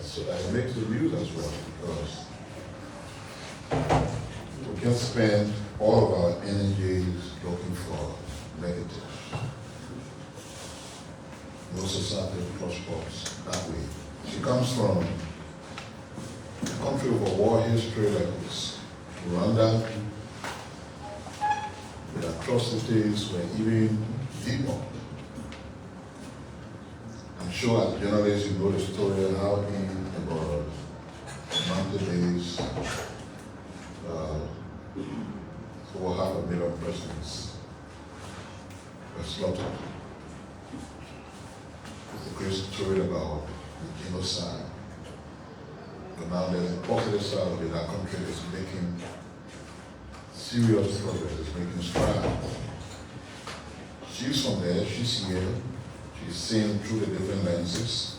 So that makes the news as well, because we can spend all of our energies looking for negatives. No society prospers that way. She comes from a country with a war history like this. Rwanda, the atrocities were even deeper. I'm sure as journalists you know the story of how in about 90 days, over 500,000 persons were slaughtered. It's a great story about the genocide. But now there's a positive side of it. Our country is making serious progress, is making strides. She's from there, she's here, she's seeing through the different lenses.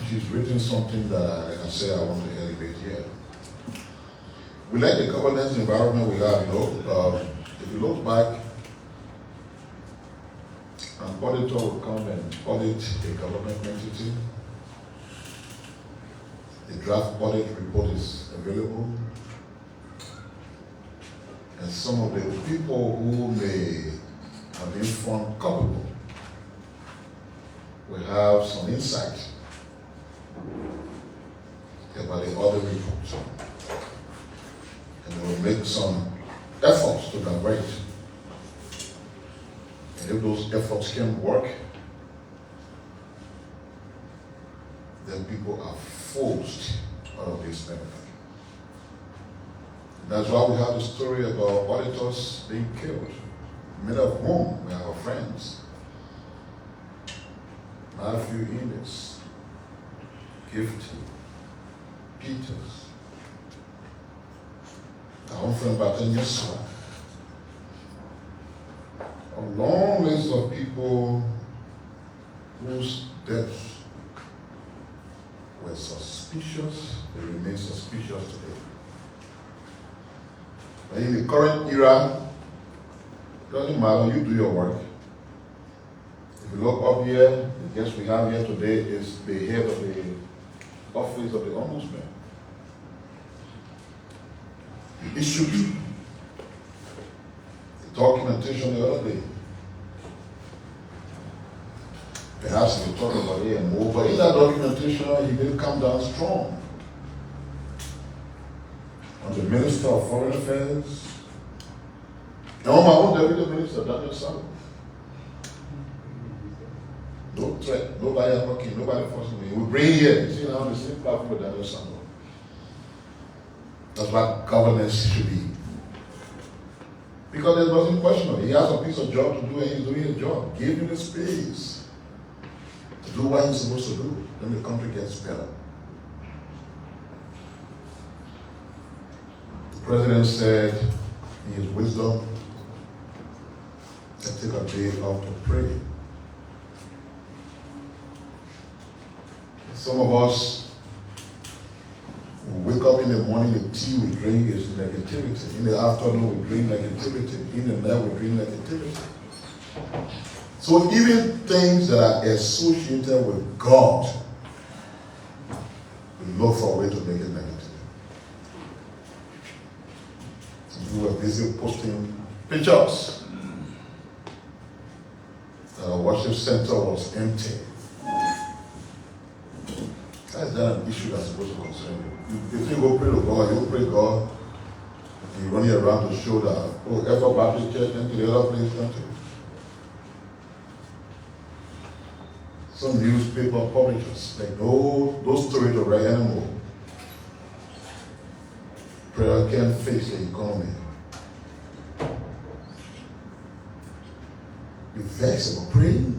She's written something that I can say I want to elevate here. We like the governance environment we have, if you look back, an auditor will come and audit a government entity. The draft audit report is available. And some of the people who may have been found culpable will have some insight about the audit report. And they will make some efforts to direct. And if those efforts can work, then people are forced out of this benefit. That's why we have the story about auditors being killed, many of whom were our friends. Matthew Innes, Gifty, Peters, our own friend Baton Yeswa. A long list of people whose deaths were suspicious, they remain suspicious today. But in the current era, it doesn't matter, you do your work. If you look up here, the guest we have here today is the head of the Office of the Ombudsman. It should be the documentation the other day. Perhaps we talk about it and more, but in that documentation, he did come down strong on the Minister of Foreign Affairs, and on my own Deputy Minister, Daniel Sabo. No threat, nobody knocking, nobody forcing me. We bring here, you see now the same platform with Daniel Sabo. That's what governance should be. Because there wasn't question of it. He has a piece of job to do and he's doing his job. Give him the space to do what he's supposed to do. Then the country gets better. The president said in his wisdom to take a day out to pray. Some of us wake up in the morning, the tea we drink is negativity. In the afternoon, we drink negativity. In the night, we drink negativity. So even things that are associated with God, we look for a way to make it negative. We were busy posting pictures that our worship center was empty. That's not an issue that's supposed to concern you. If you go pray to God, you pray God, and you run around to show that, oh, Ever Baptist Church empty, the other place empty. Some newspaper publishers, like, no, those stories are right anymore. Prayer can't fix the economy. You vex about praying.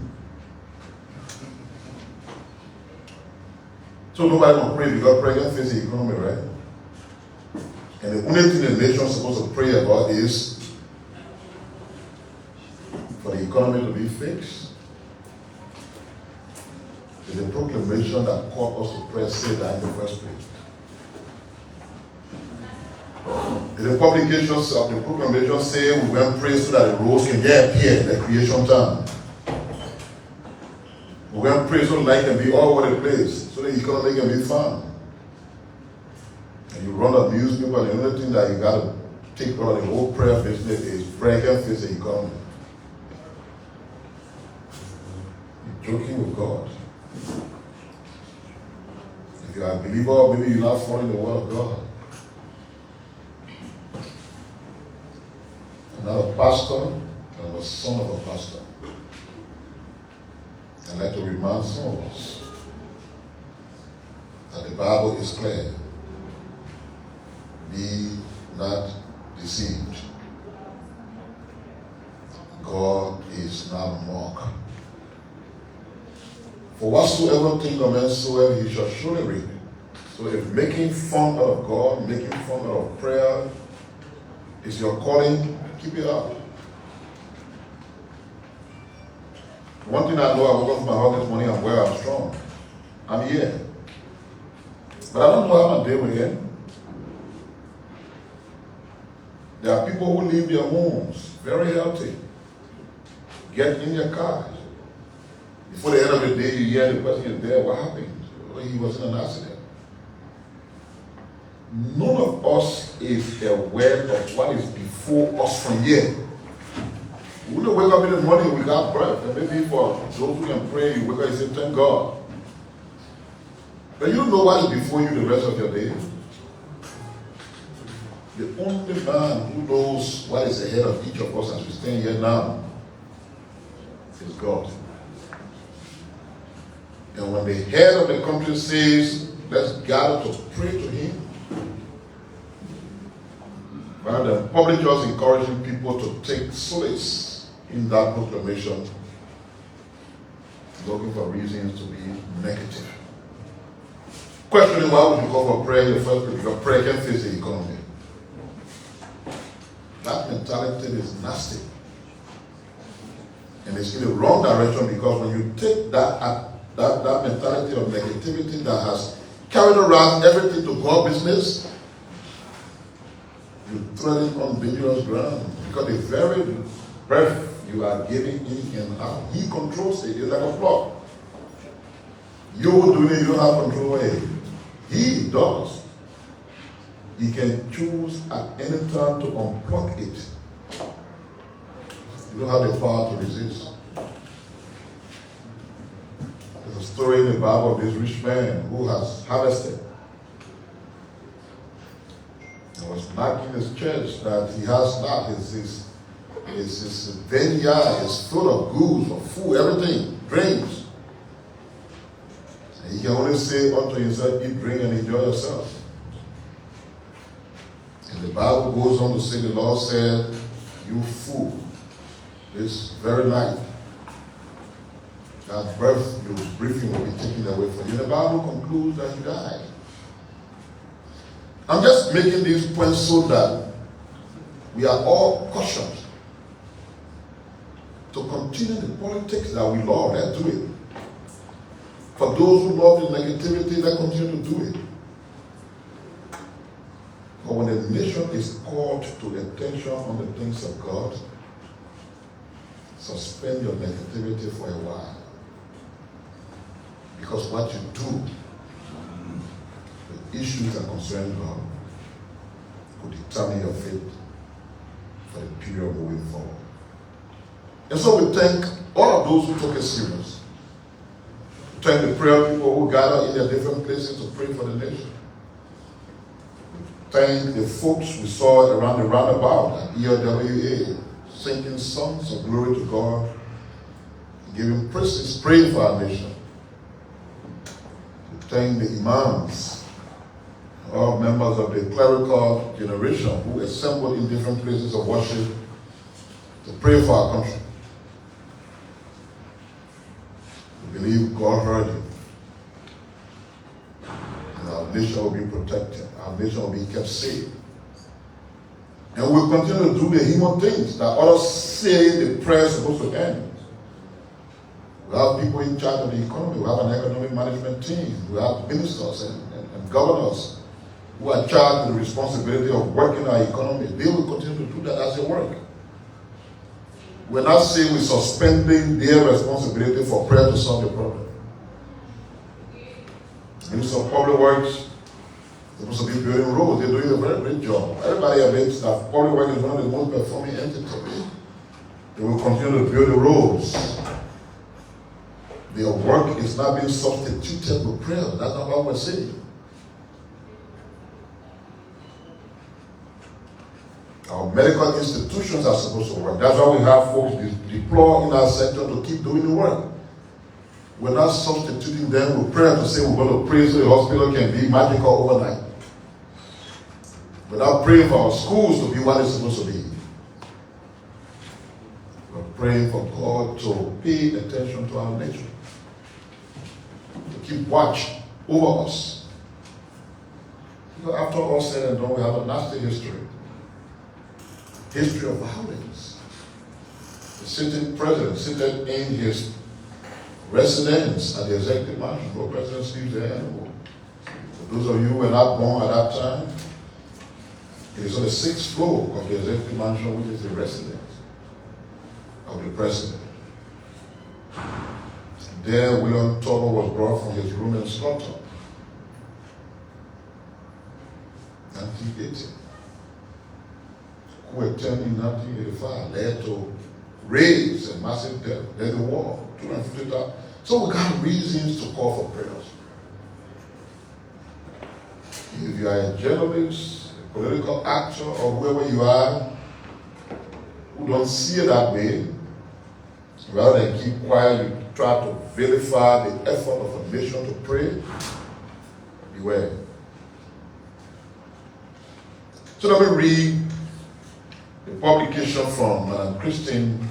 So nobody will pray because prayer can't fix the economy, right? And the only thing the nation is supposed to pray about is for the economy to be fixed. It's a proclamation that called us to pray, say that in the first place. The publications of the proclamation say we went pray so that the roads can get appear in the creation time. We go and pray so light can be all over the place, so the economy can be found. And you run a newspaper, and the only thing that you got to take out of the whole prayer business is prayer can face the economy. You're joking with God. If you are a believer, maybe you're not following the word of God. I'm not a pastor, I'm a son of a pastor. I'd like to remind some of us that the Bible is clear. Be not deceived. God is not mocked. For whatsoever thing a man soweth, he shall surely reap it. So if making fun out of God, making fun out of prayer is your calling, keep it up. One thing I know, I woke up from my house this morning, I'm where I'm strong. I'm here. But I don't know how my day will end. There are people who leave their homes very healthy, get in their cars. Before the end of the day, you hear the person is there. What happened? Well, he was in an accident. None of us is aware of what is before us from here. We don't wake up in the morning, we got breath. And maybe for those who can pray, you wake up and say, thank God. But you don't know what is before you the rest of your day. The only man who knows what is ahead of each of us as we stand here now is God. And when the head of the country says, let's gather to pray to him, rather than public just encouraging people to take solace in that proclamation, looking for reasons to be negative. Questioning why would you go for prayer in the first place? Because prayer can face the economy. That mentality is nasty. And it's in the wrong direction, because when you take that mentality of negativity that has carried around everything to God business, you tread on dangerous ground. Because the very breath you are giving in and out, he controls it. It's like a clock. You doing it, you don't have control over it. He does. He can choose at any time to unplug it. You don't have the power to resist. There's a story in the Bible of this rich man who has harvested. He was knocking his church that he has not. His vineyard is full of goods, of food, everything, drinks. And he can only say unto himself, eat, drink, and enjoy yourself. And the Bible goes on to say, the Lord said, you fool, this very night, that breath you breathing will be taken away from you. The Bible concludes that he died. I'm just making these points so that we are all cautioned to continue the politics that we love. Let's do it. For those who love the negativity, let's continue to do it. But when a nation is called to attention on the things of God, suspend your negativity for a while. Because what you do, the issues that concern God, could determine your fate for the period moving forward. And so we thank all of those who took it serious. We thank the prayer people who gather in their different places to pray for the nation. Thank the folks we saw around the roundabout at ELWA, singing songs of glory to God, giving praises, praying for our nation. We thank the imams, all members of the clerical generation who assembled in different places of worship to pray for our country. We believe God heard you. And our nation will be protected. Our nation will be kept safe. And we'll continue to do the human things that others say the prayer is supposed to end. We have people in charge of the economy. We have an economic management team. We have ministers and governors who are charged with the responsibility of working our economy. They will continue to do that as they work. We're not saying we're suspending their responsibility for prayer to solve the problem. Minister of Public Works, they're supposed to be building roads. They're doing a very great job. Everybody admits that public work is one of the most performing entities. They will continue to build the roads. Their work is not being substituted with prayer. That's not what we're saying. Our medical institutions are supposed to work. That's why we have folks deployed in our sector to keep doing the work. We're not substituting them with prayer to say we're going to pray so the hospital can be magical overnight. We're not praying for our schools to be what it's supposed to be. We're praying for God to pay attention to our nature, to keep watch over us. You know, after all said and done, we have a nasty history of violence. The sitting president seated in his residence at the executive mansion. No president sleeps there anymore. For those of you who were not born at that time, it is on the 6th floor of the executive mansion, which is the residence of the president. There, William Tubman was brought from his room in Scotland. 1980. Who attempted in 1985 led to raids and massive death. There's a war, 250,000. So we got reasons to call for prayers. If you are a journalist, a political actor, or whoever you are, who don't see it that way, rather than keep quiet, you try to vilify the effort of a nation to pray, beware. So let me read the publication from Christine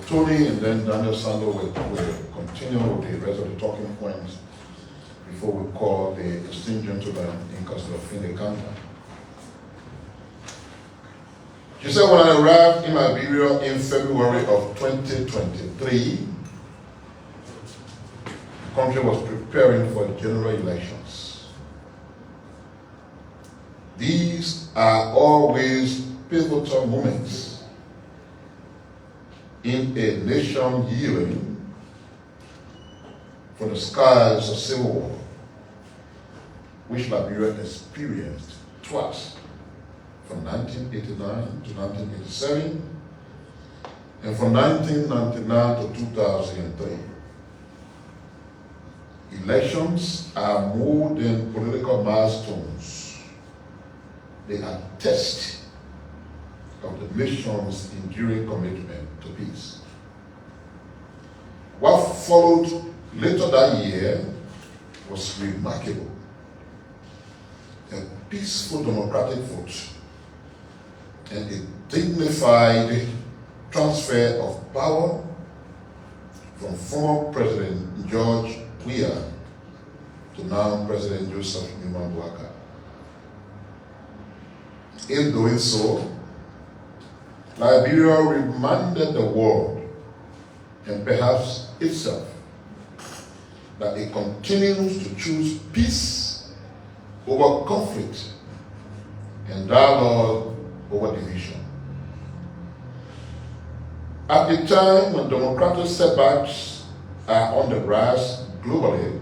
Tony, and then Daniel Sando will continue with the rest of the talking points before we call the esteemed gentleman in custody of Finley Kangar. She said, when I arrived in Liberia in February of 2023, the country was preparing for general elections. These are always pivotal moments in a nation healing from the scars of civil war, which Liberia experienced twice, from 1989 to 1987, and from 1999 to 2003. Elections are more than political milestones. They are tests of the nation's enduring commitment to peace. What followed later that year was remarkable. A peaceful democratic vote and a dignified transfer of power from former President George Weah to now President Joseph Boakai. In doing so, Liberia reminded the world, and perhaps itself, that it continues to choose peace over conflict and dialogue over division. At the time when democratic setbacks are on the rise globally,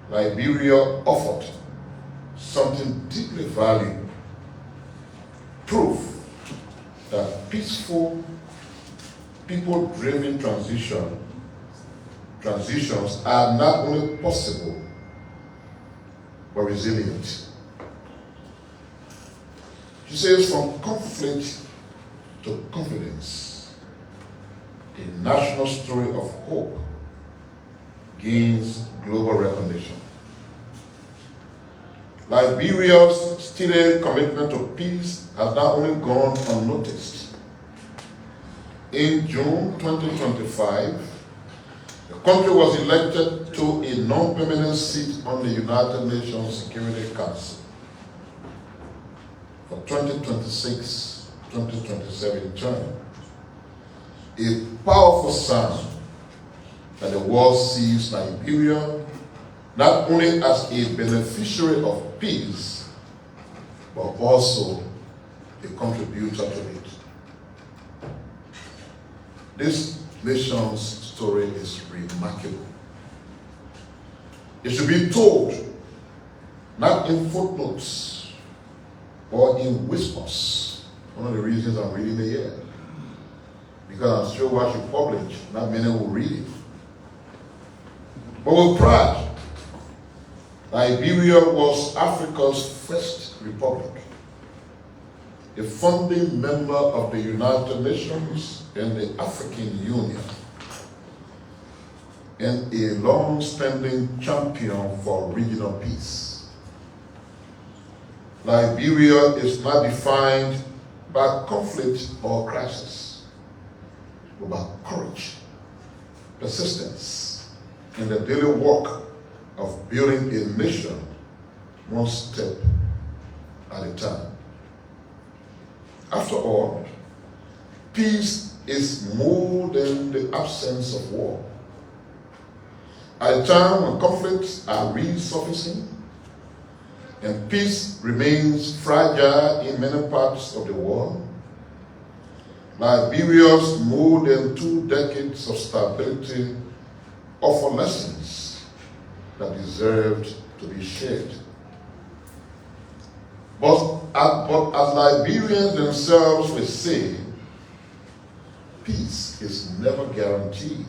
Liberia offered something deeply valued: proof that peaceful, people-driven transitions are not only possible, but resilient. She says, from conflict to confidence, the national story of hope gains global recognition. Liberia's stated commitment to peace has not only gone unnoticed. In June 2025, the country was elected to a non-permanent seat on the United Nations Security Council for 2026-2027 term. A powerful sign that the world sees Liberia not only as a beneficiary of peace, but also a contributor to it. This nation's story is remarkable. It should be told, not in footnotes or in whispers. One of the reasons I'm reading it here. Because I'm sure what you publish, not many will read it. But with pride, Liberia was Africa's first republic, a founding member of the United Nations and the African Union, and a long-standing champion for regional peace. Liberia is not defined by conflict or crisis, but by courage, persistence, and the daily work of building a nation one step at a time. After all, peace is more than the absence of war. At a time when conflicts are resurfacing and peace remains fragile in many parts of the world, Liberia's more than 2 decades of stability offer lessons that deserved to be shared. But as Liberians themselves will say, peace is never guaranteed.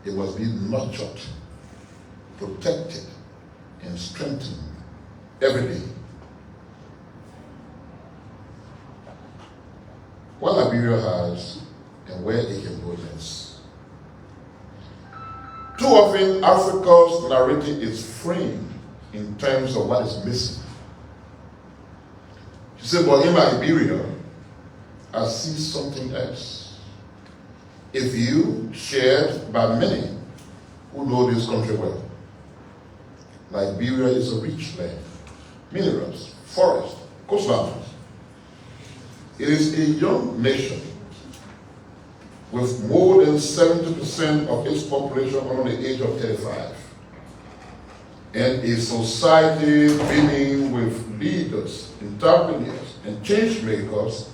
It must be nurtured, protected, and strengthened every day. What Liberia has and where it can go next. Too often, Africa's narrative is framed in terms of what is missing. You say, but in Liberia, I see something else. A view shared by many who know this country well. Liberia is a rich land, minerals, forests, coastlines. It is a young nation with more than 70% of its population under the age of 35, and a society beginning with leaders, entrepreneurs, and change makers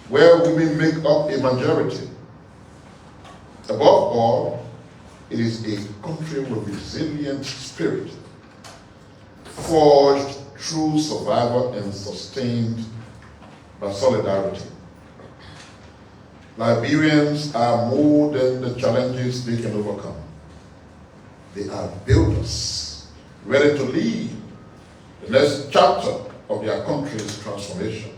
where women make up a majority. Above all, it is a country with resilient spirit, forged through survival and sustained by solidarity. Liberians are more than the challenges they can overcome. They are builders, ready to lead the next chapter of their country's transformation.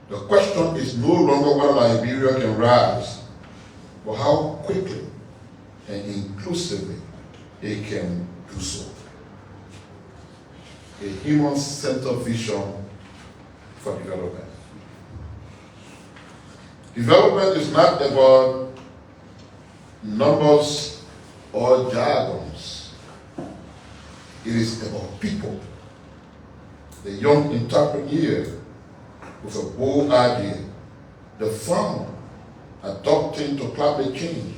The question is no longer whether Liberia can rise, but how quickly and inclusively it can do so. A human-centered vision for development. Development is not about numbers or jargons. It is about people. The young entrepreneur with a bold idea, the farmer adopting to climate change,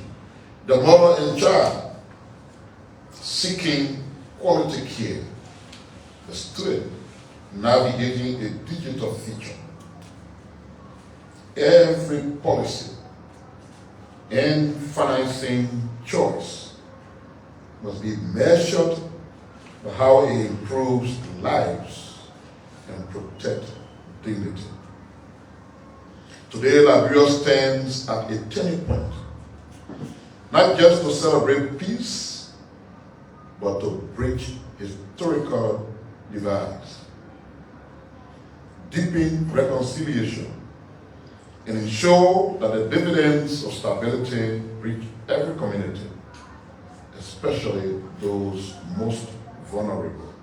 the mother and child seeking quality care, the student navigating a digital future. Every policy and financing choice must be measured by how it improves lives and protects dignity. Today, Liberia stands at a turning point, not just to celebrate peace, but to bridge historical divides, deepen reconciliation, and ensure that the dividends of stability reach every community, especially those most vulnerable.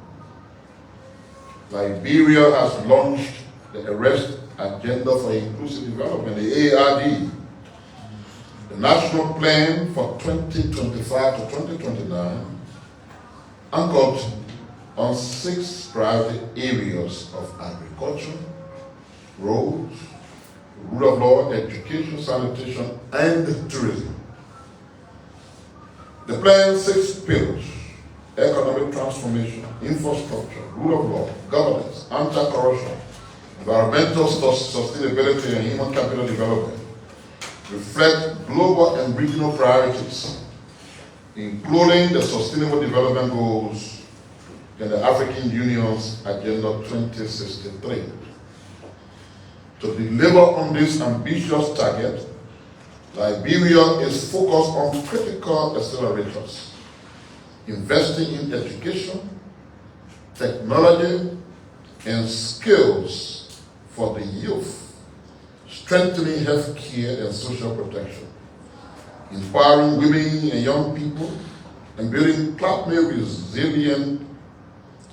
Liberia has launched the Arrest Agenda for Inclusive Development, the ARD, the National Plan for 2025 to 2029, anchored on 6 priority areas of agriculture, roads, rule of law, education, sanitation, and tourism. The plan's 6 pillars: economic transformation, infrastructure, rule of law, governance, anti-corruption, environmental sustainability, and human capital development, reflect global and regional priorities including the Sustainable Development Goals in the African Union's Agenda 2063. To deliver on this ambitious target, Liberia is focused on critical accelerators, investing in education, technology, and skills for the youth, strengthening healthcare and social protection, empowering women and young people, and building climate resilience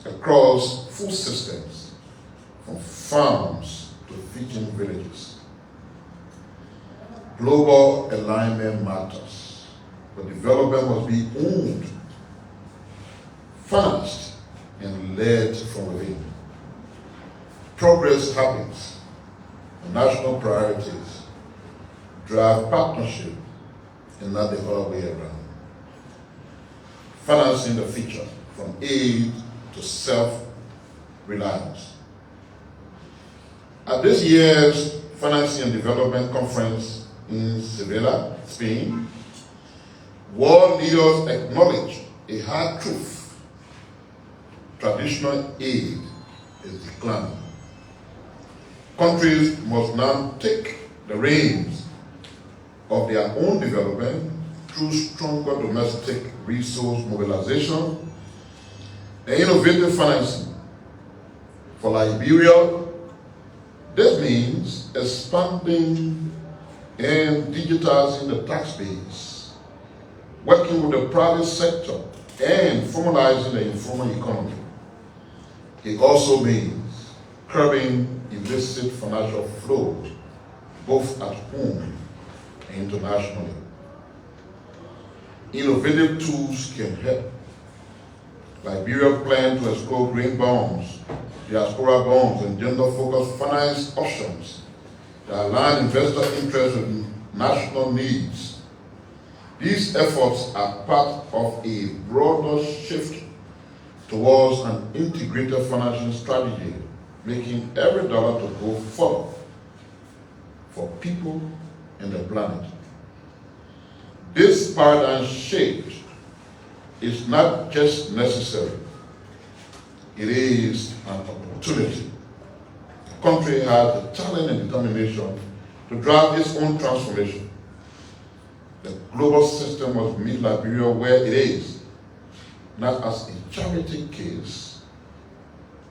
across food systems, from farms to feeding villages. Global alignment matters, but development must be owned, financed, and led from within. Progress happens when national priorities drive partnership and not the other way around. Financing the future from aid to self-reliance. At this year's Financing and Development Conference in Sevilla, Spain, world leaders acknowledge a hard truth: traditional aid is declining. Countries must now take the reins of their own development through stronger domestic resource mobilization and innovative financing. For Liberia, this means expanding and digitizing the tax base, working with the private sector, and formalizing the informal economy. It also means curbing illicit financial flow, both at home and internationally. Innovative tools can help. Liberia plans to explore green bonds, diaspora bonds, and gender-focused finance options that align investor interests with national needs. These efforts are part of a broader shift towards an integrated financial strategy, making every dollar to go further for people and the planet. This paradigm shift is not just necessary, it is an opportunity. The country has the talent and determination to drive its own transformation. The global system must meet Liberia where it is, not as a charity case,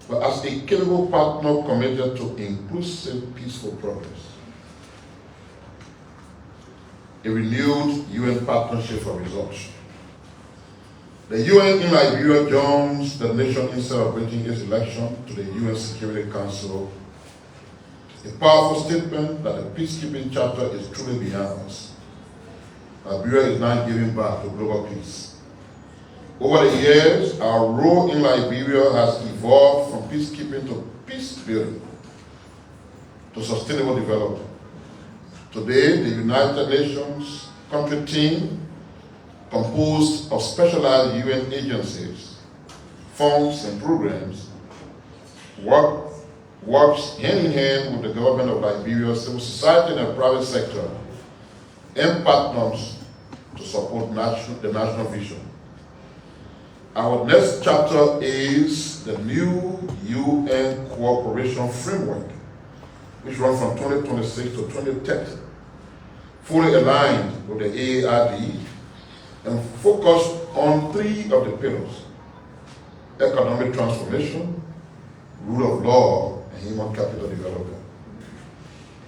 but as a capable partner committed to inclusive, peaceful progress. A renewed UN partnership for results. The UN in Liberia joins the nation in celebrating its election to the UN Security Council. A powerful statement that the peacekeeping chapter is truly beyond us. Liberia is now giving back to global peace. Over the years, our role in Liberia has evolved from peacekeeping to peace building to sustainable development. Today, the United Nations country team, composed of specialized UN agencies, funds, and programs, works hand in hand with the government of Liberia, civil society, and the private sector, and partners to support the national vision. Our next chapter is the new UN cooperation framework, which runs from 2026 to 2030, fully aligned with the AARD and focused on 3 of the pillars: economic transformation, rule of law, and human capital development.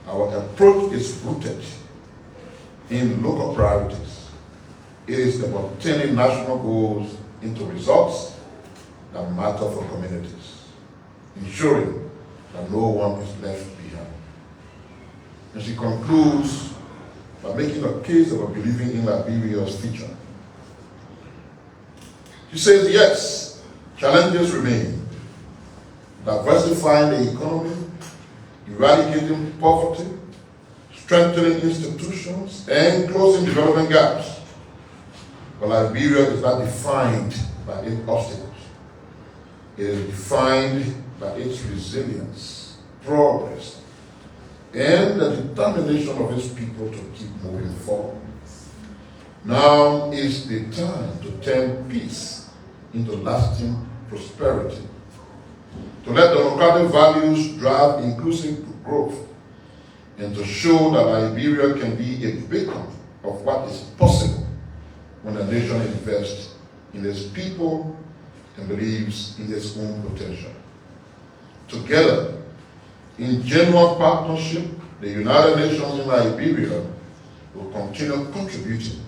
Our approach is rooted in local priorities. It is about turning national goals into results that matter for communities, ensuring that no one is left behind. And she concludes by making a case of believing in Liberia's future. She says, yes, challenges remain. Diversifying the economy, eradicating poverty, strengthening institutions, and closing development gaps. But Liberia is not defined by its obstacles. It is defined by its resilience, progress, and the determination of its people to keep moving forward. Now is the time to turn peace into lasting prosperity, to let democratic values drive inclusive growth, and to show that Liberia can be a beacon of what is possible when a nation invests in its people and believes in its own potential. Together, in genuine partnership, the United Nations in Liberia will continue contributing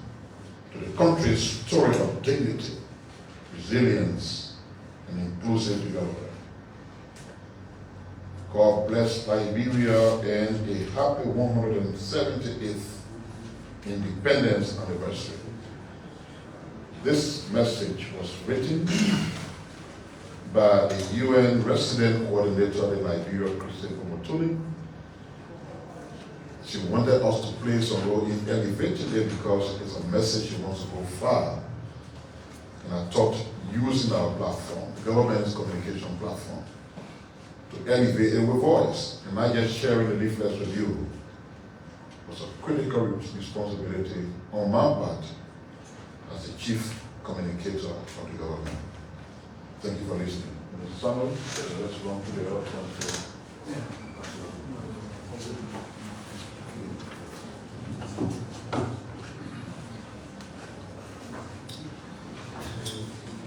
to the country's story of dignity, resilience, and inclusive development. God bless Liberia and a happy 178th Independence Anniversary. This message was written by the UN Resident Coordinator in Liberia, Christine Omotuli. She wanted us to play some role in elevating it because it's a message she wants to go far. And I thought using our platform, the government's communication platform, to elevate it with voice, and not just sharing the leaflets with you, was a critical responsibility on my part as the chief communicator of the government. Thank you for listening. Mr. Samuel, let's run to the other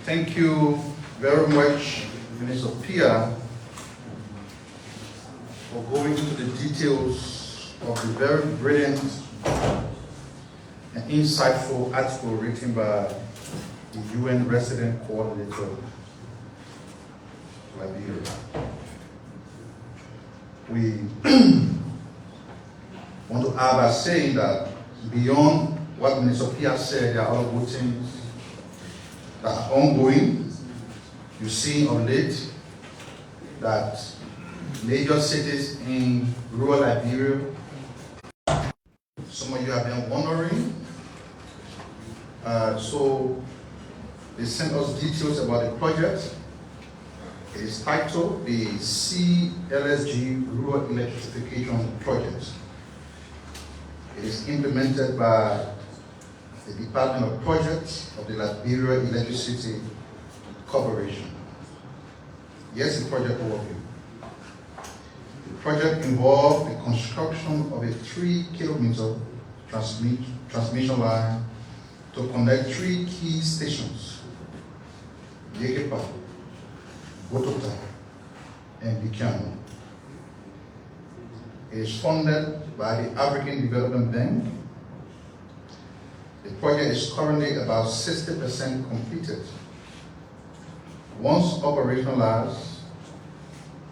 Thank you very much, Minister Pia, for going into the details of the very brilliant and insightful article written by the UN Resident Coordinator of Liberia. We want to add by saying that beyond what Minister Pia said, there are other good things that are ongoing. You see of late that major cities in rural Liberia, some of you have been wondering. So they sent us details about the project. It is titled the CLSG Rural Electrification Project. It is implemented by the Department of Projects of the Liberia Electricity Corporation. Yes, the project working. The project involved the construction of a 3-kilometer transmission line to connect 3 key stations, Yekepa, Botota, and Bikano. It is funded by the African Development Bank. The project is currently about 60% completed. Once operationalized,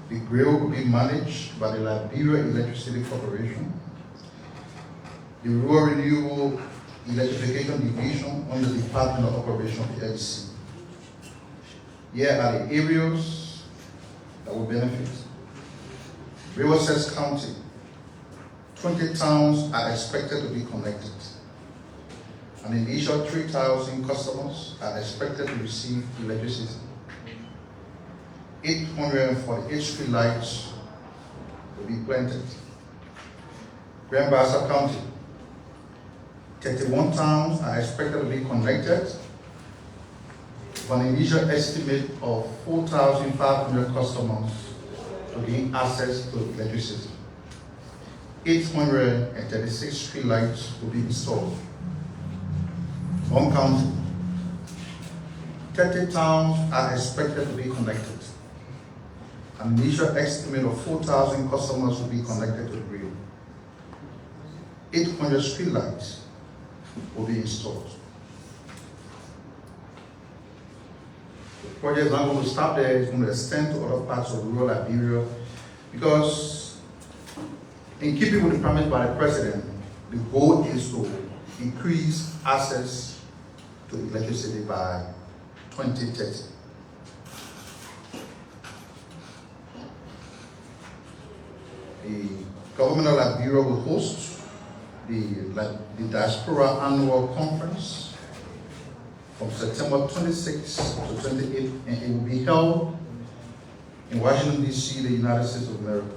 the grid will be managed by the Liberia Electricity Corporation, the Rural Renewable Electrification Division under the Department of Operation of the LC. Here are the areas that will benefit. Riverside County, 20 towns are expected to be connected. An initial 3,000 customers are expected to receive electricity. 848 street lights will be planted. Grand Bassa County, 31 towns are expected to be connected with an initial estimate of 4,500 customers to gain access to electricity. 836 street lights will be installed. One county, 30 towns are expected to be connected. An initial estimate of 4,000 customers will be connected to the grid. 800 street lights will be installed. The project is not going to stop there, it's going to extend to other parts of rural Liberia because in keeping with the promise by the President, the goal is to increase access to electricity by 2030. The government of Liberia will host the Diaspora Annual Conference from September 26 to 28, and it will be held in Washington, D.C., the United States of America.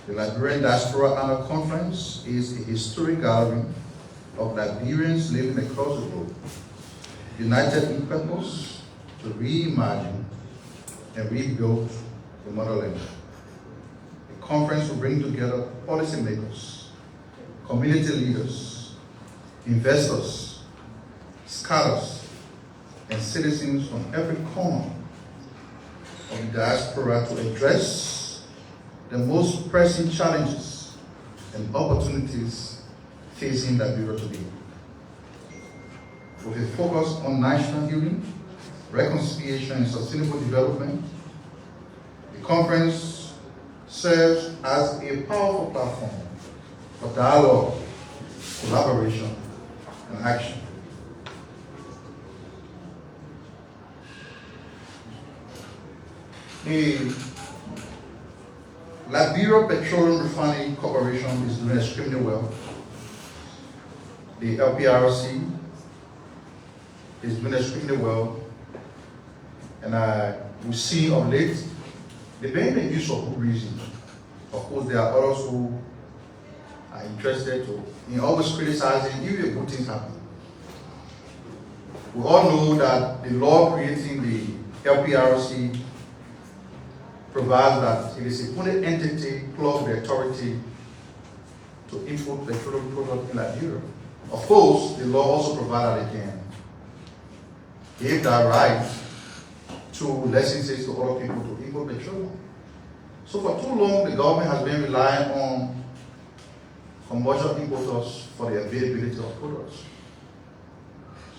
The Liberian Diaspora Annual Conference is a historic gathering of Liberians living across the globe, united in purpose to reimagine and rebuild the motherland. The conference will bring together policymakers, community leaders, investors, scholars, and citizens from every corner of the diaspora to address the most pressing challenges and opportunities facing Liberia today. With a focus on national healing, reconciliation, and sustainable development, the conference serves as a powerful platform for dialogue, collaboration, and action. The Liberia Petroleum Refining Corporation is doing extremely well. The LPRC is doing extremely well. And we see of late, they're being made use for good reasons. Of course, there are others who are interested in always criticizing if the good things happen. We all know that the law creating the LPRC provides that it is a only entity plus the authority to import petroleum products in Liberia. Of course, the law also provides that it can give that right to licenses to other people to import petroleum. So for too long, the government has been relying on commercial importers for the availability of products.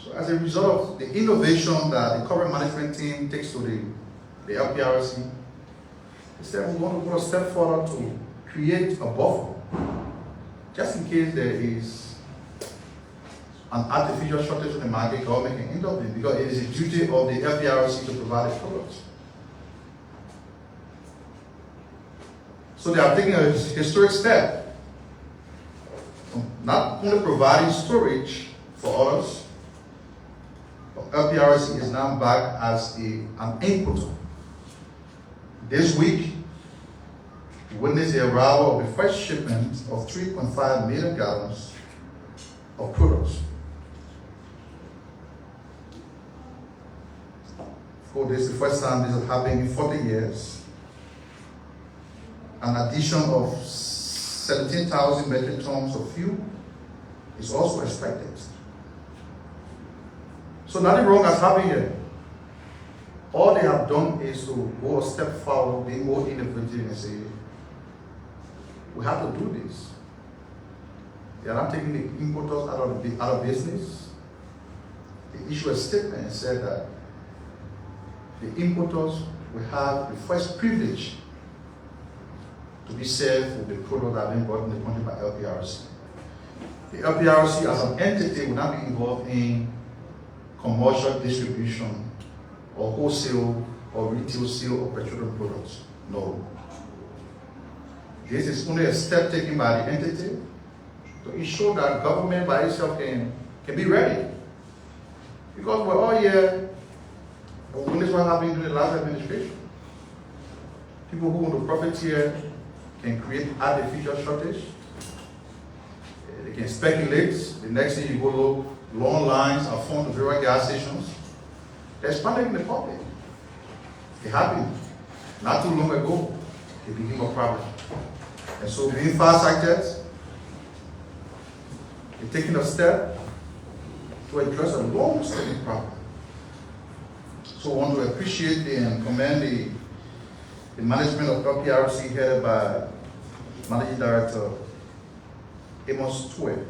So as a result, the innovation that the current management team takes to the LPRC, instead we want to go a step further to create a buffer, just in case there is an artificial shortage in the market, government can end up in, because it is a duty of the LPRC to provide the products. So they are taking a historic step, not only providing storage for others, but LPRC is now back as an importer. This week, we witnessed the arrival of the first shipment of 3.5 million gallons of products. For this is the first time this has happened in 40 years. An addition of 17,000 metric tons of fuel is also expected. So nothing wrong has happened here. All they have done is to go a step forward, be more innovative, and say, we have to do this. They are not taking the importers out of business. They issued a statement and said that the importers will have the first privilege to be served with the product that have been brought in the country by LPRC. The LPRC as an entity will not be involved in commercial distribution or wholesale or retail sale of petroleum products. No. This is only a step taken by the entity to ensure that government by itself can be ready. Because we're all here, when this was happening during the last administration, people who want to profiteer can create artificial shortage. They can speculate. The next thing you go look, long lines are formed at various gas stations. There's panic in the public. It happened not too long ago. It became a problem. And so being far-sighted, they're taking a step to address a long-standing problem. So I want to appreciate and commend the management of LPRC headed by Managing Director Amos Tue.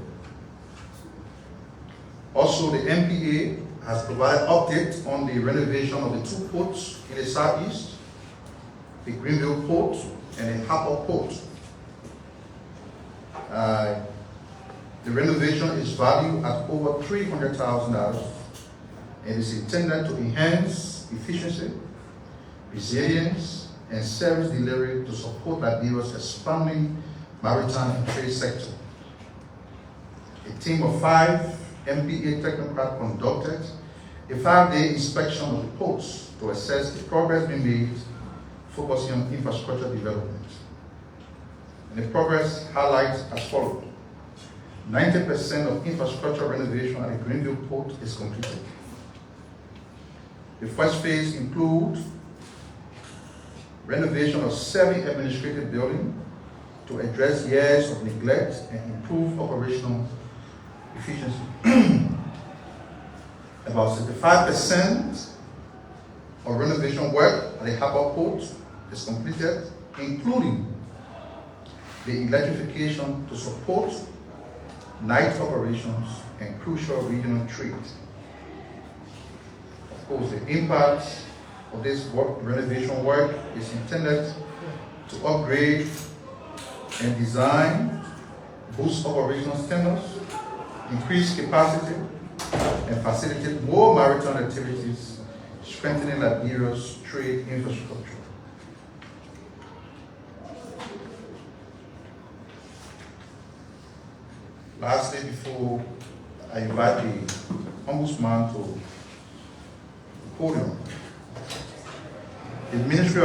Also, the MPA has provided updates on the renovation of the two ports in the southeast, the Greenville Port and the Harper Port. The renovation is valued at over $300,000 and is intended to enhance efficiency, resilience, and service delivery to support Liberia's expanding maritime and trade sector. A team of 5 MPA technocrats conducted a 5-day inspection of the ports to assess the progress being made, focusing on infrastructure development. And the progress highlights as follows. 90% of infrastructure renovation at the Greenville Port is completed. The first phase includes renovation of 7 administrative buildings to address years of neglect and improve operational efficiency. About 65% of renovation work at the Harbor Port is completed, including the electrification to support night operations and crucial regional trade. Of course, the impact of this renovation work is intended to upgrade and design, boost operational standards, increase capacity, and facilitate more maritime activities, strengthening Liberia's trade infrastructure. Lastly, before I invite the Ombudsman to the podium, the Ministry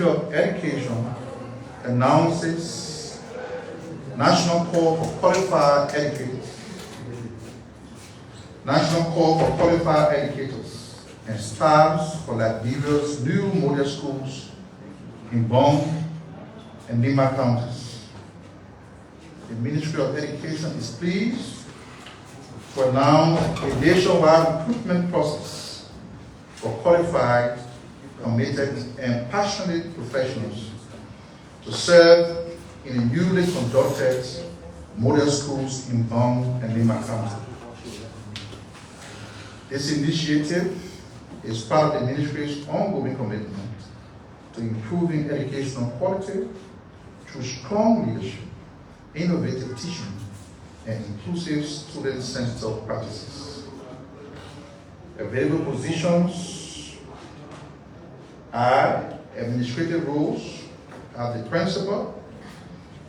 of Education announces National Call for Qualified Educators. National Call for Qualified Educators and staffs for Liberia's new model schools in Bong and Nima counties. The Ministry of Education is pleased to announce a nationwide recruitment process for qualified, committed, and passionate professionals to serve in the newly conducted model schools in Bong and Nima County. This initiative is part of the Ministry's ongoing commitment to improving educational quality through strong leadership, innovative teaching, and inclusive student-centered practices. Available positions are administrative roles of the principal,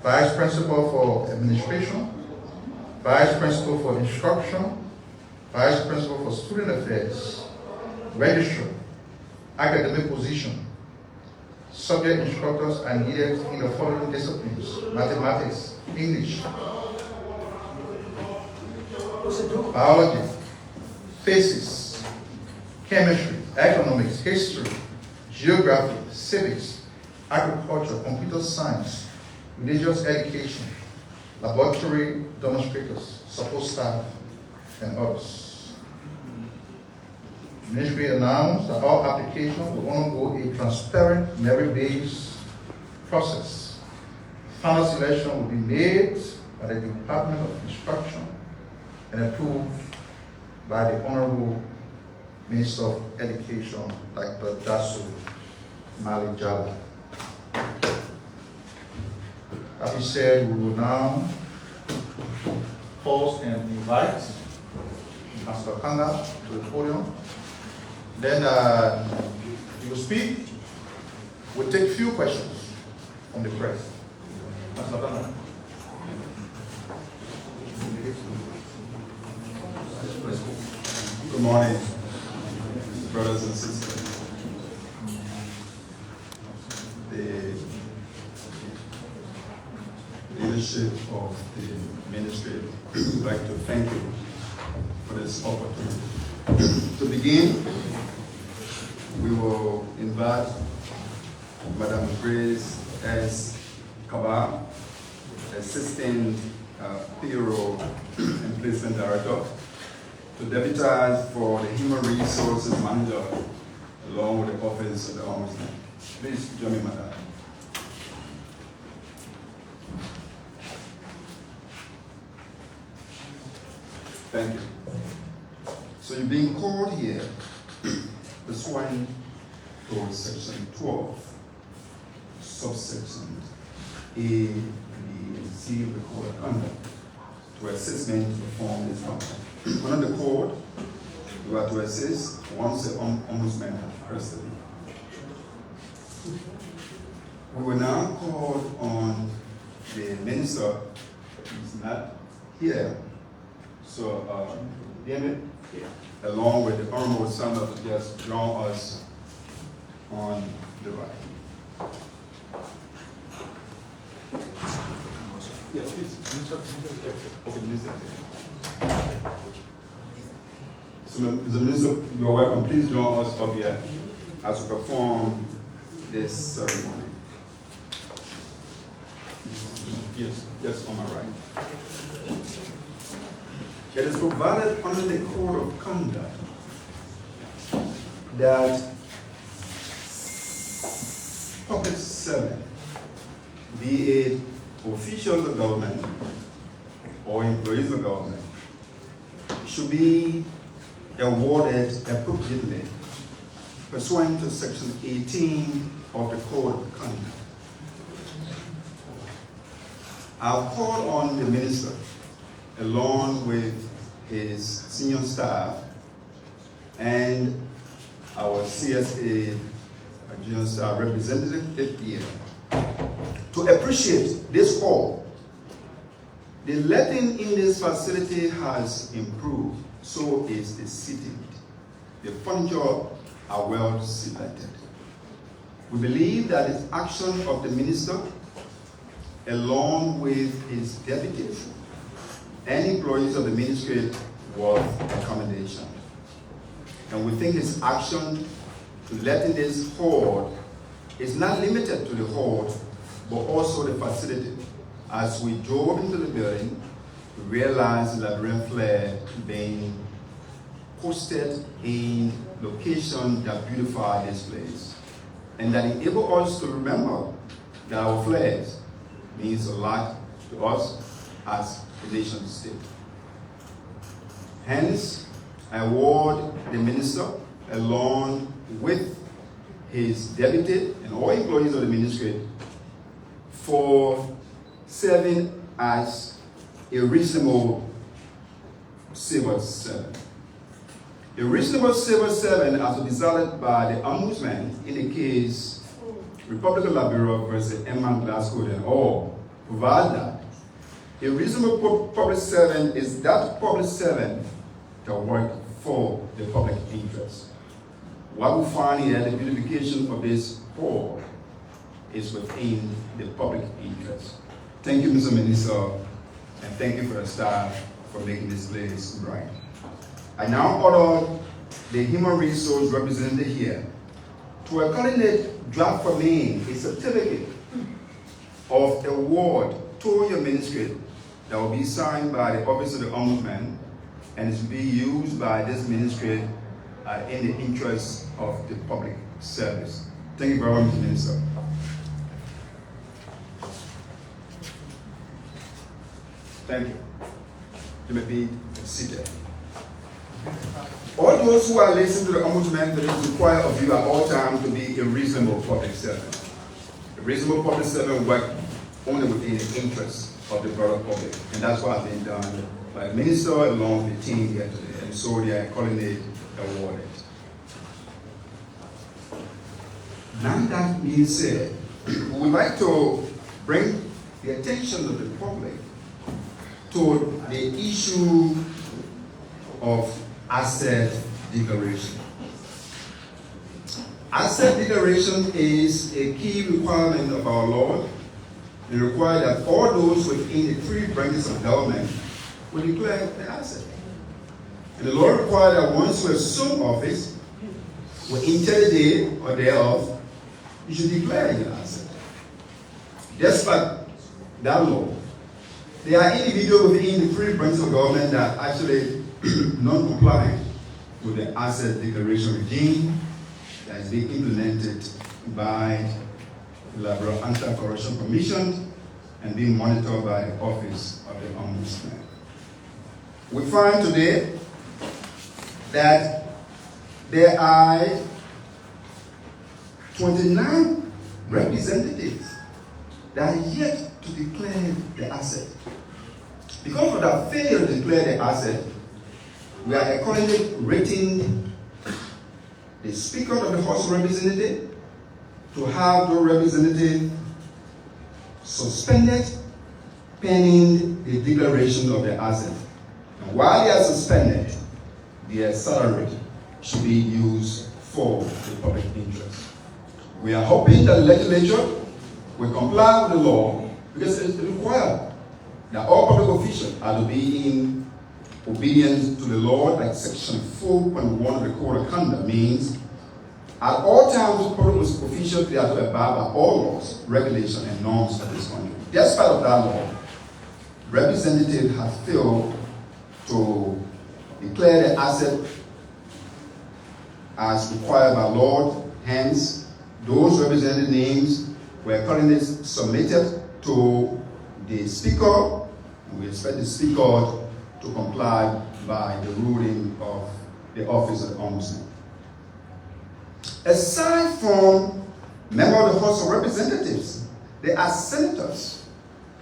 vice principal for administration, vice principal for instruction, vice principal for student affairs, registrar, academic position. Subject instructors are needed in the following disciplines: mathematics, English, biology, physics, chemistry, economics, history, geography, civics, agriculture, computer science, religious education, laboratory demonstrators, support staff, and others. The Ministry announced that all applications will undergo a transparent, merit-based process. Final selection will be made by the Department of Instruction and approved by the Honorable Minister of Education, Dr. Dasu Malijala. As we said, we will now pause and invite Mr. Kangar to the podium. Then he will speak. We'll take a few questions from the press. Mr. Kangar. Good morning, brothers and sisters. The leadership of the ministry would like to thank you for this opportunity. To begin, we will invite Madam Grace S. Kabar, Assistant Payroll and Placement Director, to deputize for the Human Resources Manager along with the Office of the Ombudsman. Please join me, Madam. Thank you. So you're being called here pursuant to Section 12, subsection A, B, and C of the Code of Conduct to assist me to perform this function. Under the code, you are to assist once the ombudsman has requested. We will now call on the minister, who's not here. So, David, along with the Honorable Senator, to just join us on the right. Yes, please. Okay, Minister. So, Mr. Minister, you are welcome. Please join us up here as we perform this ceremony. Yes, yes, on my right. It is provided under the Code of Conduct that public servant, be it officials of government or employees of government, should be awarded appropriately pursuant to Section 18 of the Code of Conduct. I've called on the minister, along with his senior staff and our CSA junior staff representative here, to appreciate this hall. The lighting in this facility has improved, so is the seating. The furniture are well selected. We believe that the action of the minister, along with his deputies and employees of the ministry, was accommodation. And we think his action to letting this hall is not limited to the hall, but also the facility. As we drove into the building, we realized the Liberian flag being posted in locations that beautify this place, and that enable us to remember that our flags means a lot to us as a nation state. Hence, I award the minister, along with his deputy and all employees of the ministry, for serving as a reasonable civil servant. A reasonable civil servant, as decided by the Ombudsman in the case Republic of Liberia versus Emma Glasgow and all, provide that a reasonable public servant is that public servant that works for the public interest. What we find here, the beautification of this hall, is within the public interest. Thank you, Mr. Minister, and thank you for the staff for making this place bright. I now order the human resource representative here to accordingly draft for me a certificate of award to your ministry that will be signed by the Office of the Ombudsman and is to be used by this ministry in the interest of the public service. Thank you very much, Minister. Thank you. You may be seated. All those who are listening to the Ombudsman, it is required of you at all times to be a reasonable public servant. A reasonable public servant works only within the interest of the broader public. And that's what has been done by the minister along with the team here today. And so they are calling it awarded. Now that being said, we would like to bring the attention of the public to the issue of asset declaration. Asset declaration is a key requirement of our law. It requires that all those within the three branches of government will declare the asset. And the law requires that once you assume office, within 30 days or thereof, you should declare your asset. Despite that law, there are individuals within the three branches of government that are actually non-compliant with the asset declaration regime that is being implemented by the Liberia Anti-Corruption Commission and being monitored by the Office of the Ombudsman. We find today that there are 29 representatives that are yet to declare the asset. Because of that failure to declare the asset, we are accordingly rating the Speaker of the House of Representatives to have the representative suspended pending the declaration of the asset. And while they are suspended, their salary should be used for the public interest. We are hoping that the legislature will comply with the law because it is required that all public officials are to be in obedience to the law, like section 4.1 of the Code of Conduct means. At all times, public officials they are to abide by all laws, regulations, and norms of this country. Despite of that law, representatives have failed to declare the asset as required by law. Hence, those representative names were currently submitted to the Speaker, and we expect the Speaker to comply by the ruling of the Office of the Ombudsman. Aside from members of the House of Representatives, there are senators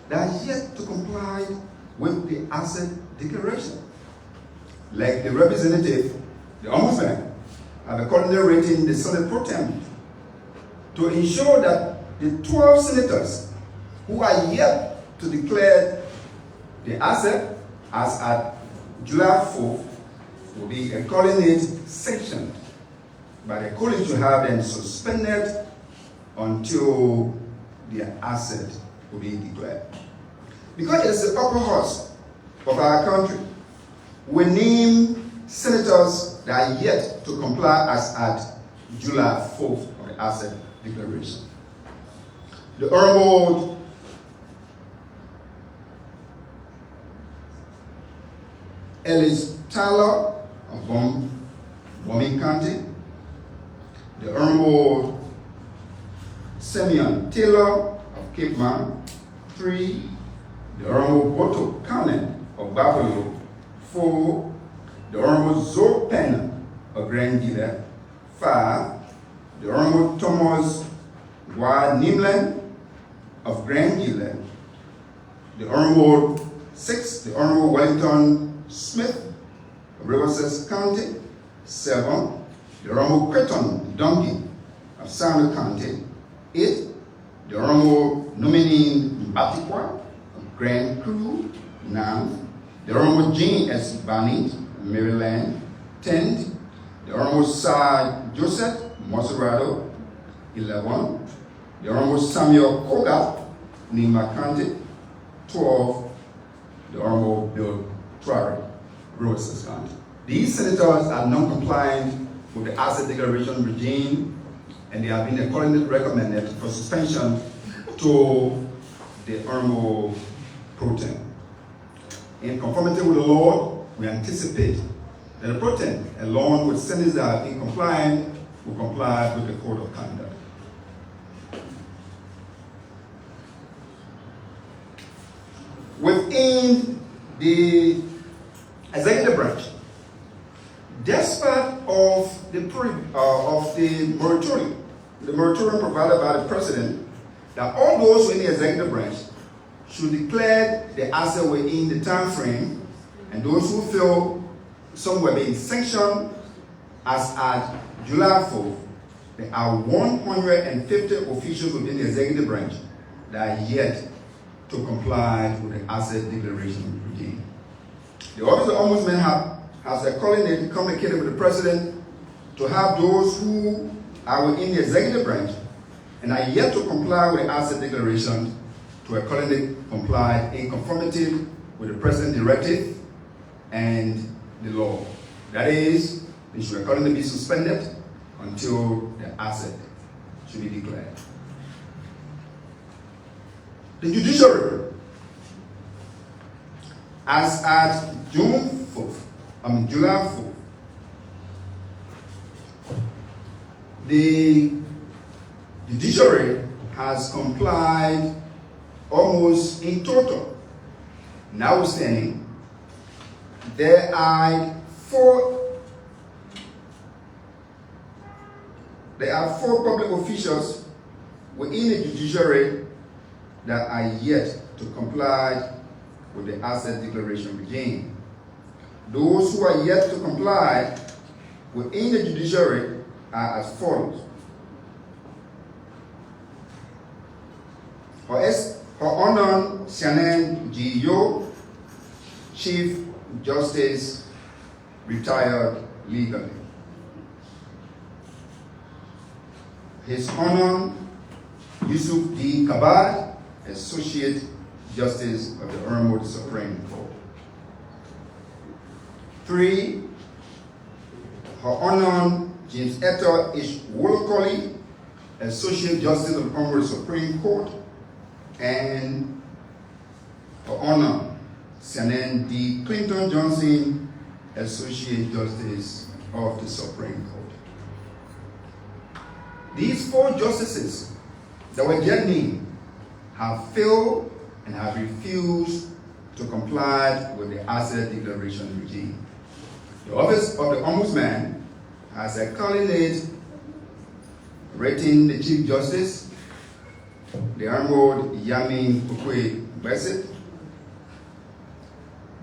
that are yet to comply with the asset declaration. Like the representative, the Ombudsman, have accordingly written the Senate pro tem to ensure that the 12 senators who are yet to declare the asset as at July 4th will be accordingly sanctioned by the college to have them suspended until their asset will be declared. Because it is the upper house of our country, we name senators that are yet to comply as at July 4th of the asset declaration. The Honorable Ellis Tyler of Bombing County, the Honorable Simeon Taylor of Cape Man, 3, the Honorable Boto Cannon of Buffalo, 4, the Honorable Zoe Penn of Grand Gila, 5, the Honorable Thomas Ward Nimland of Grand Gila, the Honorable 6, the Honorable Wellington Smith of Riverside County, 7, the Honorable Quentin Donkey of Sando County, 8, the Honorable Nominee Mbatikwa of Grand Crew, 9, the Honorable Jean S. Barney of Maryland, 10, the Honorable Sir Joseph Moserado, 11, the Honorable Samuel Koga, Nima County, 12, the Honorable Bill Twari, Riverside County. These senators are non-compliant with the asset declaration regime, and they have been accordingly recommended for suspension to the Honorable Pro Tem. In conformity with the law, we anticipate that the Pro Tem, along with senators that are in compliance, will comply with the Code of Conduct. Within the executive branch, despite of the moratorium provided by the President, that all those in the executive branch should declare the asset within the time frame, and those who feel some were being sanctioned as at July 4th, there are 150 officials within the executive branch that are yet to comply with the asset declaration regime. The Office of Ombudsman has accordingly communicated with the President to have those who are within the executive branch and are yet to comply with the asset declaration to accordingly comply in conformity with the President's directive and the law. That is, they should accordingly be suspended until the asset should be declared. The judiciary, as at July 4th, the judiciary has complied almost in total. Notwithstanding, there are four public officials within the judiciary that are yet to comply with the asset declaration regime. Those who are yet to comply within the judiciary are as follows. Her Honor Shannon G. Yo, Chief Justice, retired legally. His Honor Yusuf D. Kabad, Associate Justice of the Honorable Supreme Court. 3, Her Honor James Etta H. Wolcoli, Associate Justice of the Honorable Supreme Court, and Her Honor Shannon D. Clinton Johnson, Associate Justice of the Supreme Court. These 4 justices that were just named have failed and have refused to comply with the asset declaration regime. The Office of the Ombudsman has a candidate rating the Chief Justice, the Honorable Yamin Okwe Besset,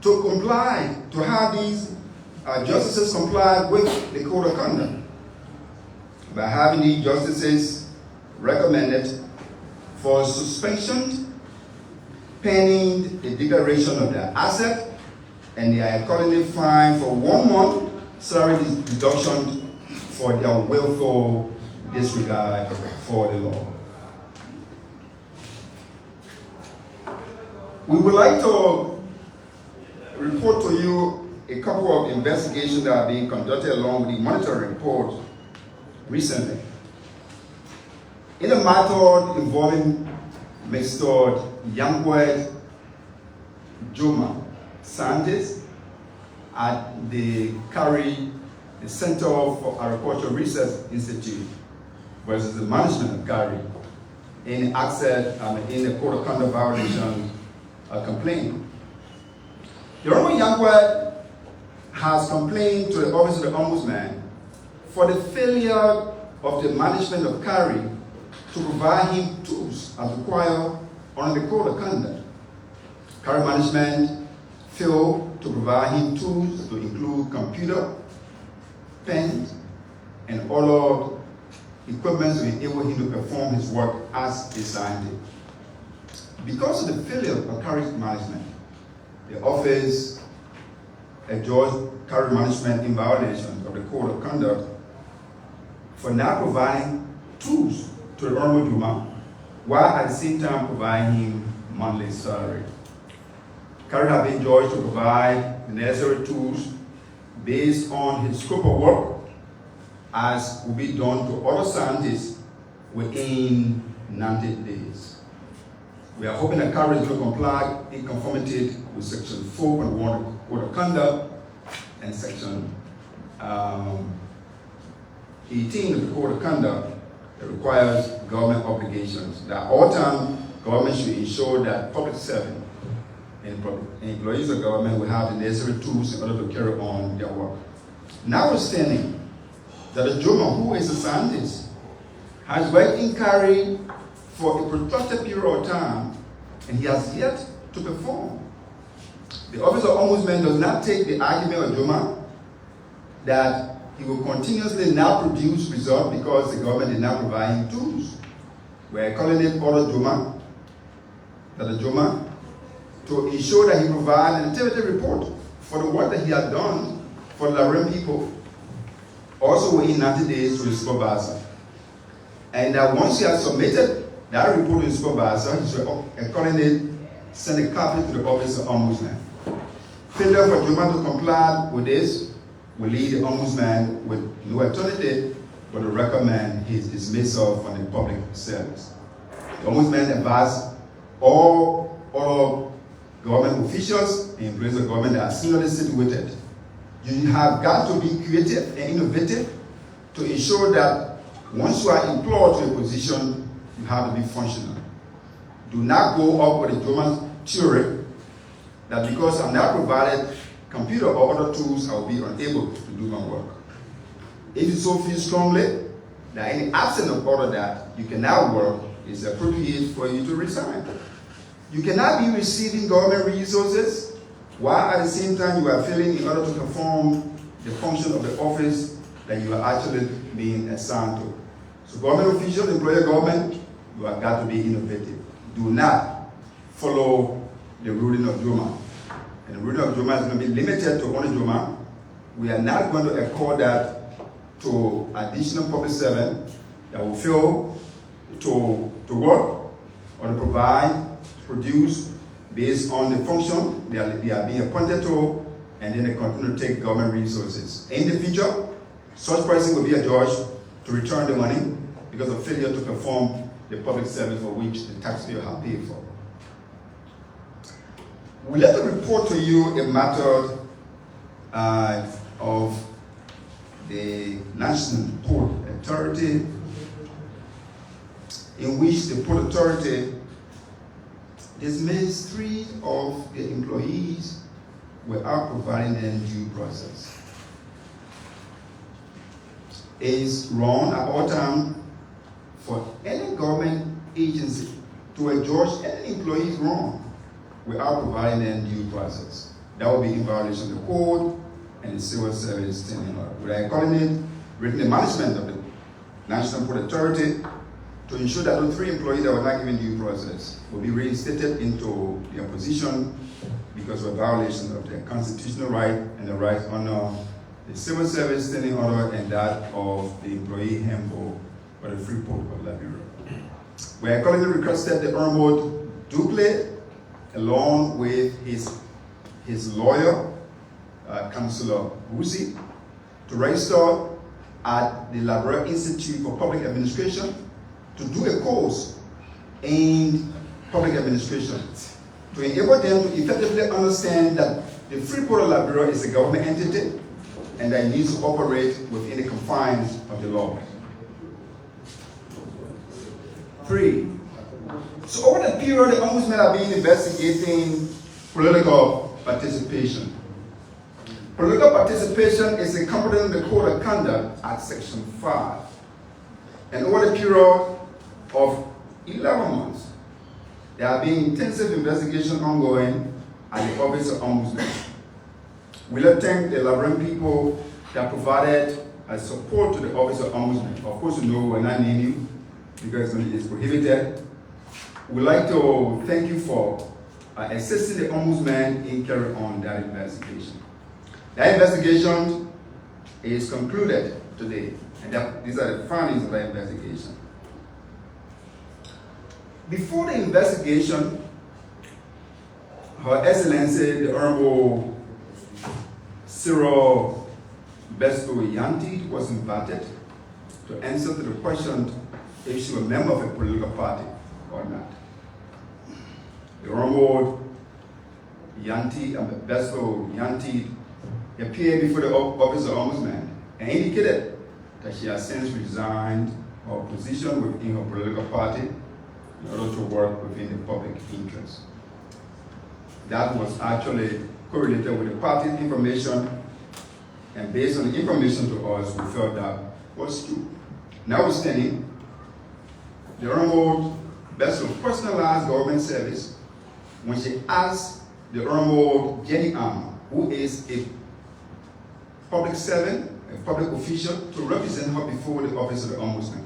to comply, to have these justices comply with the Code of Conduct by having these justices recommended for suspension pending the declaration of their asset, and they are accordingly fined for 1 month salary deduction for their willful disregard for the law. We would like to report to you a couple of investigations that are being conducted along with the monitoring report recently. In a matter involving Mr. Yankwed Juma Sanders at the Cllr, the Center for Agricultural Research Institute, versus the management of Cllr, in the Code of Conduct violation complaint. The Honorable Yankwed has complained to the Office of the Ombudsman for the failure of the management of Cllr to provide him tools as required under the Code of Conduct. Cllr management failed to provide him tools to include computer, pens, and other equipment to enable him to perform his work as a scientist. Because of the failure of Cllr's management, the office adjudged Cllr management in violation of the Code of Conduct for not providing tools to the Honorable Juma, while at the same time providing him monthly salary. Cllr has been judged to provide the necessary tools based on his scope of work, as will be done to other scientists within 90 days. We are hoping that Cllr is going to comply in conformity with Section 4.1 of the Code of Conduct and Section 18 of the Code of Conduct that requires government obligations. That all time government should ensure that public servants and employees of government will have the necessary tools in order to carry on their work. Notwithstanding that the Juma, who is a scientist, has worked in Cllr for a protracted period of time, and he has yet to perform. The Office of Ombudsman does not take the argument of Juma that he will continuously not produce results because the government did not provide him tools. We are calling it Order Juma, that the Juma, to ensure that he provides an integrity report for the work that he has done for the Liberian people, also within 90 days to his supervisor. And that once he has submitted that report to his supervisor, he should accordingly send a copy to the Office of Ombudsman. Failure for Juma to comply with this will leave the Ombudsman with no alternative but to recommend his dismissal from the public service. The Ombudsman advised all other government officials and employees of government that are similarly situated. You have got to be creative and innovative to ensure that once you are employed to a position, you have to be functional. Do not go up with a German theory that because I'm not provided computer or other tools, I will be unable to do my work. If you so feel strongly that in the absence of all of that, you cannot work, it's appropriate for you to resign. You cannot be receiving government resources while at the same time you are failing in order to perform the function of the office that you are actually being assigned to. So government officials, employer government, you have got to be innovative. Do not follow the ruling of Juma. And the ruling of Juma is going to be limited to only Juma. We are not going to accord that to additional public servants that will fail to work or to provide, produce based on the function they are being appointed to, and then they continue to take government resources. In the future, such person will be adjudged to return the money because of failure to perform the public service for which the taxpayer have paid for. We let to report to you a matter of the National Port Authority, in which the Port Authority dismissed 3 of the employees without providing them due process. It is wrong at all times for any government agency to adjudge any employees wrong without providing them due process. That would be in violation of the code and the civil service standing order. We are calling it written the management of the National Port Authority to ensure that those 3 employees that were not given due process will be reinstated into their position because of a violation of their constitutional right and the rights under the civil service standing order and that of the employee handbook for the Free Port of Liberia. We are calling requested the Honorable Dupley, along with his lawyer, Councillor Wusi, to register at the Liberia Institute for Public Administration to do a course in public administration to enable them to effectively understand that the Free Port of Liberia is a government entity and that it needs to operate within the confines of the law. 3. So over the period, the Ombudsmen have been investigating political participation. Political participation is encompassed in the Code of Conduct at Section 5. And over the period of 11 months, there have been intensive investigation ongoing at the Office of Ombudsman. We like to thank the Liberian people that provided support to the Office of Ombudsman. Of course, you know, we're not naming you because it's prohibited. We'd like to thank you for assisting the Ombudsman in carrying on that investigation. That investigation is concluded today, and these are the findings of that investigation. Before the investigation, Her Excellency, the Honorable Cyril Besto Yanti was invited to answer to the question if she was a member of a political party or not. The Honorable Besto Yanti appeared before the Office of Ombudsman and indicated that she has since resigned her position within her political party in order to work within the public interest. That was actually correlated with the party's information, and based on the information to us, we felt that was true. Notwithstanding, the Honorable Besto personalized government service when she asked the Honorable Jenny who is a public servant, a public official, to represent her before the Office of the Ombudsman.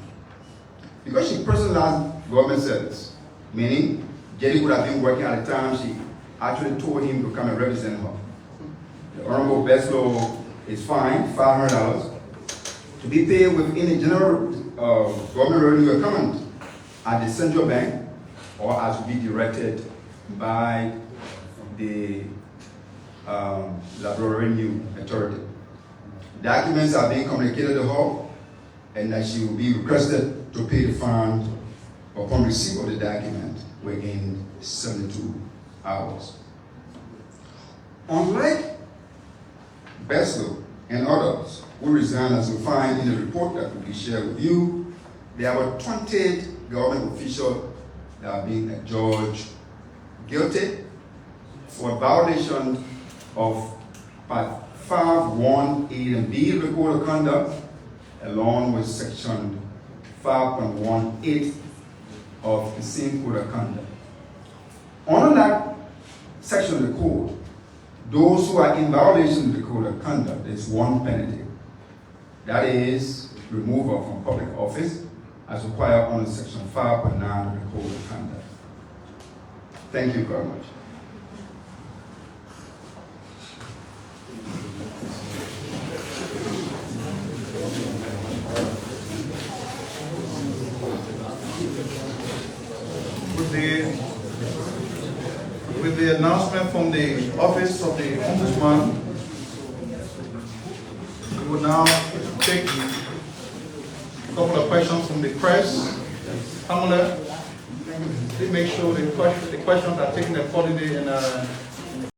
Because she personalized government service, meaning Jenny would have been working at the time, she actually told him to come and represent her. The Honorable Besto is fined $500 to be paid within the general government revenue account at the central bank or as will be directed by the Liberia Revenue Authority. Documents are being communicated to her, and that she will be requested to pay the fine upon receipt of the document within 72 hours. Unlike Besto and others who resigned, as you find in the report that will be shared with you, there are 20 government officials that are being adjudged guilty for violation of Part 5(1)(a) and B of the Code of Conduct, along with Section 5.18 of the same Code of Conduct. Under that section of the Code, those who are in violation of the Code of Conduct, there's one penalty. That is removal from public office as required under Section 5.9 of the Code of Conduct. Thank you very much. With the announcement from the Office of the Ombudsman. We will now take a couple of questions from the press. Pamela, please make sure the questions are taken accordingly and